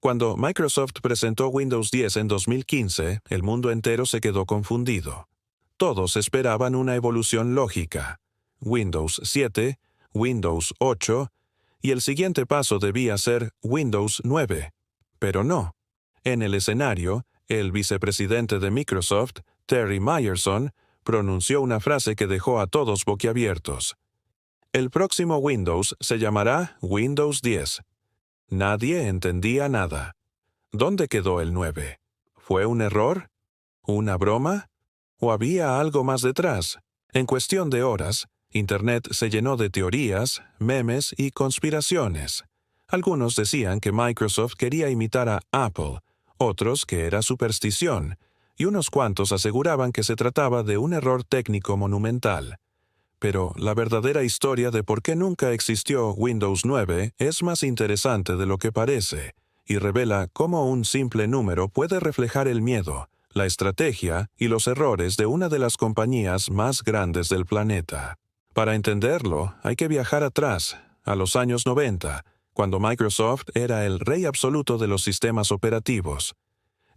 Cuando Microsoft presentó Windows 10 en 2015, el mundo entero se quedó confundido. Todos esperaban una evolución lógica. Windows 7, Windows 8, y el siguiente paso debía ser Windows 9. Pero no. En el escenario, el vicepresidente de Microsoft, Terry Myerson, pronunció una frase que dejó a todos boquiabiertos. El próximo Windows se llamará Windows 10. Nadie entendía nada. ¿Dónde quedó el 9? ¿Fue un error? ¿Una broma? ¿O había algo más detrás? En cuestión de horas, Internet se llenó de teorías, memes y conspiraciones. Algunos decían que Microsoft quería imitar a Apple, otros que era superstición, y unos cuantos aseguraban que se trataba de un error técnico monumental. Pero la verdadera historia de por qué nunca existió Windows 9 es más interesante de lo que parece, y revela cómo un simple número puede reflejar el miedo, la estrategia y los errores de una de las compañías más grandes del planeta. Para entenderlo, hay que viajar atrás, a los años 90, cuando Microsoft era el rey absoluto de los sistemas operativos.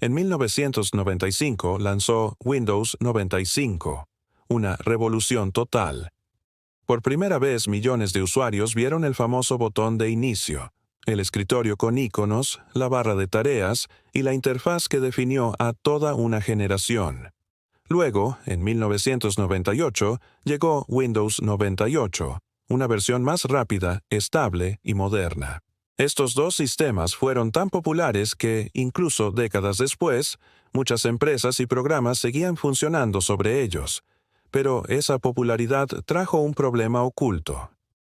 En 1995 lanzó Windows 95, una revolución total. Por primera vez millones de usuarios vieron el famoso botón de inicio, el escritorio con iconos, la barra de tareas y la interfaz que definió a toda una generación. Luego, en 1998, llegó Windows 98, una versión más rápida, estable y moderna. Estos dos sistemas fueron tan populares que, incluso décadas después, muchas empresas y programas seguían funcionando sobre ellos. Pero esa popularidad trajo un problema oculto.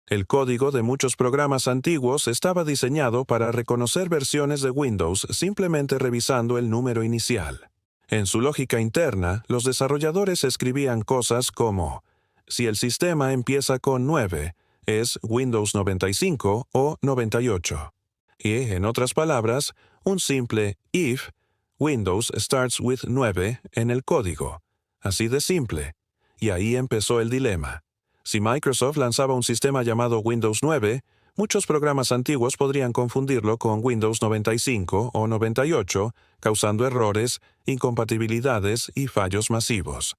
El código de muchos programas antiguos estaba diseñado para reconocer versiones de Windows simplemente revisando el número inicial. En su lógica interna, los desarrolladores escribían cosas como: si el sistema empieza con 9, es Windows 95 o 98. Y, en otras palabras, un simple if, Windows starts with 9 en el código. Así de simple. Y ahí empezó el dilema. Si Microsoft lanzaba un sistema llamado Windows 9, muchos programas antiguos podrían confundirlo con Windows 95 o 98, causando errores, incompatibilidades y fallos masivos.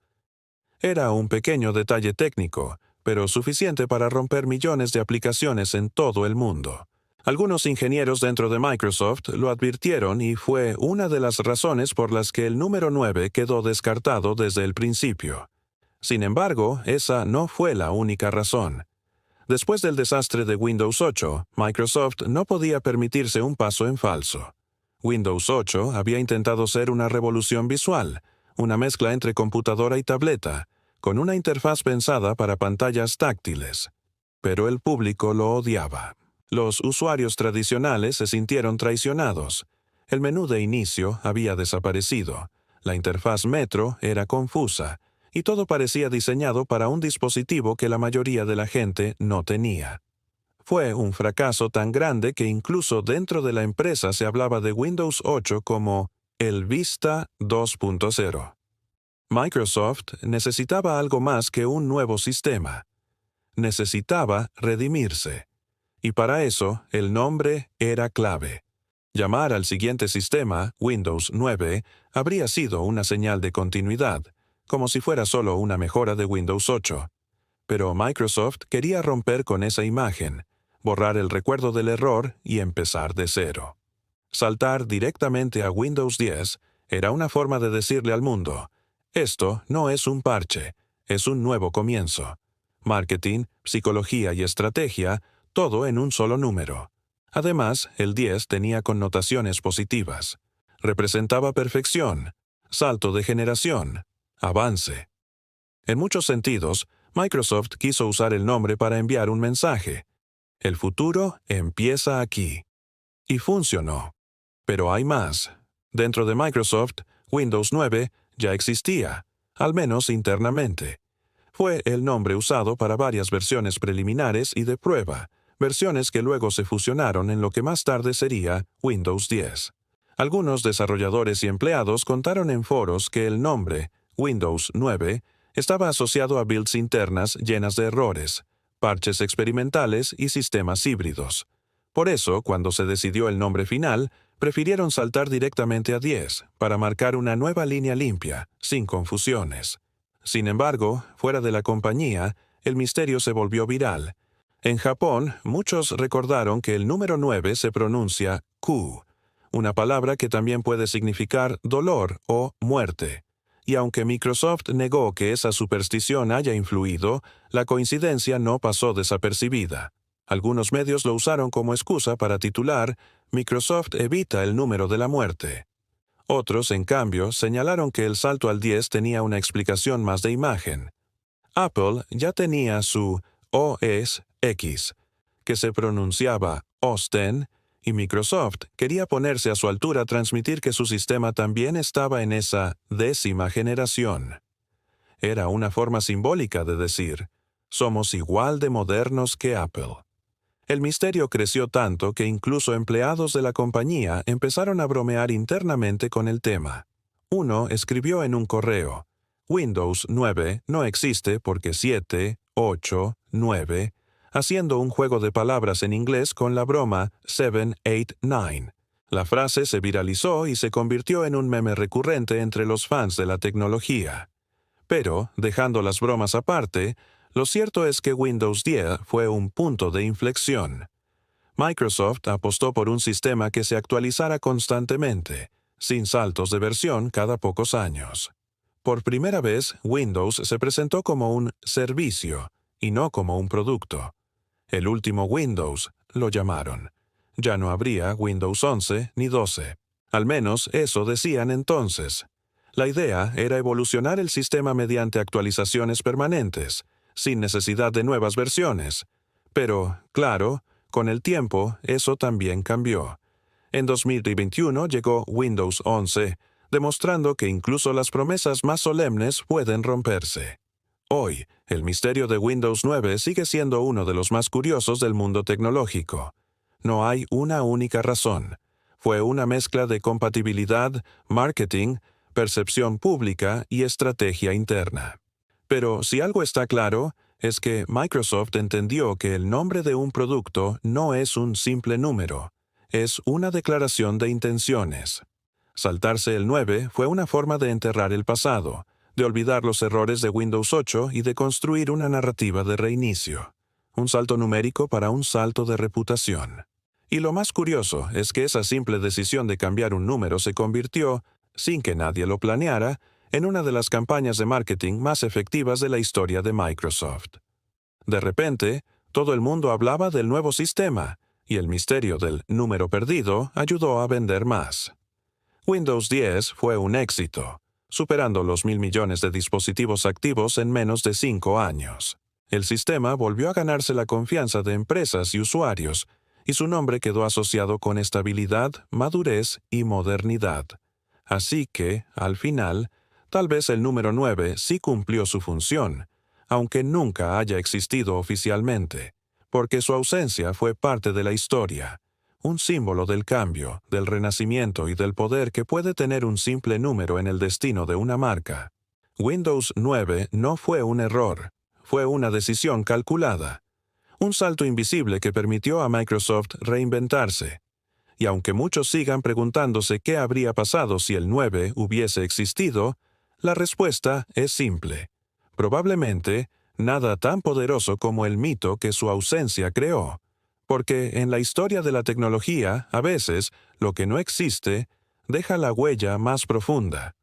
Era un pequeño detalle técnico, pero suficiente para romper millones de aplicaciones en todo el mundo. Algunos ingenieros dentro de Microsoft lo advirtieron y fue una de las razones por las que el número 9 quedó descartado desde el principio. Sin embargo, esa no fue la única razón. Después del desastre de Windows 8, Microsoft no podía permitirse un paso en falso. Windows 8 había intentado ser una revolución visual, una mezcla entre computadora y tableta, con una interfaz pensada para pantallas táctiles. Pero el público lo odiaba. Los usuarios tradicionales se sintieron traicionados. El menú de inicio había desaparecido. La interfaz Metro era confusa, y todo parecía diseñado para un dispositivo que la mayoría de la gente no tenía. Fue un fracaso tan grande que incluso dentro de la empresa se hablaba de Windows 8 como el Vista 2.0. Microsoft necesitaba algo más que un nuevo sistema. Necesitaba redimirse. Y para eso, el nombre era clave. Llamar al siguiente sistema, Windows 9, habría sido una señal de continuidad, como si fuera solo una mejora de Windows 8. Pero Microsoft quería romper con esa imagen, borrar el recuerdo del error y empezar de cero. Saltar directamente a Windows 10 era una forma de decirle al mundo: esto no es un parche, es un nuevo comienzo. Marketing, psicología y estrategia, todo en un solo número. Además, el 10 tenía connotaciones positivas. Representaba perfección, salto de generación, avance. En muchos sentidos, Microsoft quiso usar el nombre para enviar un mensaje. El futuro empieza aquí. Y funcionó. Pero hay más. Dentro de Microsoft, Windows 9 ya existía, al menos internamente. Fue el nombre usado para varias versiones preliminares y de prueba, versiones que luego se fusionaron en lo que más tarde sería Windows 10. Algunos desarrolladores y empleados contaron en foros que el nombre, Windows 9, estaba asociado a builds internas llenas de errores, parches experimentales y sistemas híbridos. Por eso, cuando se decidió el nombre final, prefirieron saltar directamente a 10 para marcar una nueva línea limpia, sin confusiones. Sin embargo, fuera de la compañía, el misterio se volvió viral. En Japón, muchos recordaron que el número 9 se pronuncia ku, una palabra que también puede significar dolor o muerte. Y aunque Microsoft negó que esa superstición haya influido, la coincidencia no pasó desapercibida. Algunos medios lo usaron como excusa para titular «Microsoft evita el número de la muerte». Otros, en cambio, señalaron que el salto al 10 tenía una explicación más de imagen. Apple ya tenía su OS X, que se pronunciaba OS X, y Microsoft quería ponerse a su altura transmitir que su sistema también estaba en esa 10ª generación. Era una forma simbólica de decir, somos igual de modernos que Apple. El misterio creció tanto que incluso empleados de la compañía empezaron a bromear internamente con el tema. Uno escribió en un correo, Windows 9 no existe porque 7, 8, 9, haciendo un juego de palabras en inglés con la broma 7, 8, 9. La frase se viralizó y se convirtió en un meme recurrente entre los fans de la tecnología. Pero, dejando las bromas aparte, lo cierto es que Windows 10 fue un punto de inflexión. Microsoft apostó por un sistema que se actualizara constantemente, sin saltos de versión cada pocos años. Por primera vez, Windows se presentó como un servicio, y no como un producto. El último Windows, lo llamaron. Ya no habría Windows 11 ni 12. Al menos eso decían entonces. La idea era evolucionar el sistema mediante actualizaciones permanentes, sin necesidad de nuevas versiones. Pero, claro, con el tiempo eso también cambió. En 2021 llegó Windows 11, demostrando que incluso las promesas más solemnes pueden romperse. Hoy, el misterio de Windows 9 sigue siendo uno de los más curiosos del mundo tecnológico. No hay una única razón. Fue una mezcla de compatibilidad, marketing, percepción pública y estrategia interna. Pero si algo está claro, es que Microsoft entendió que el nombre de un producto no es un simple número, es una declaración de intenciones. Saltarse el 9 fue una forma de enterrar el pasado, de olvidar los errores de Windows 8 y de construir una narrativa de reinicio. Un salto numérico para un salto de reputación. Y lo más curioso es que esa simple decisión de cambiar un número se convirtió, sin que nadie lo planeara, en una de las campañas de marketing más efectivas de la historia de Microsoft. De repente, todo el mundo hablaba del nuevo sistema, y el misterio del número perdido ayudó a vender más. Windows 10 fue un éxito, superando los 1.000 millones de dispositivos activos en menos de 5 años. El sistema volvió a ganarse la confianza de empresas y usuarios, y su nombre quedó asociado con estabilidad, madurez y modernidad. Así que, al final, tal vez el número 9 sí cumplió su función, aunque nunca haya existido oficialmente, porque su ausencia fue parte de la historia, un símbolo del cambio, del renacimiento y del poder que puede tener un simple número en el destino de una marca. Windows 9 no fue un error, fue una decisión calculada, un salto invisible que permitió a Microsoft reinventarse. Y aunque muchos sigan preguntándose qué habría pasado si el 9 hubiese existido, la respuesta es simple. Probablemente, nada tan poderoso como el mito que su ausencia creó. Porque en la historia de la tecnología, a veces, lo que no existe, deja la huella más profunda.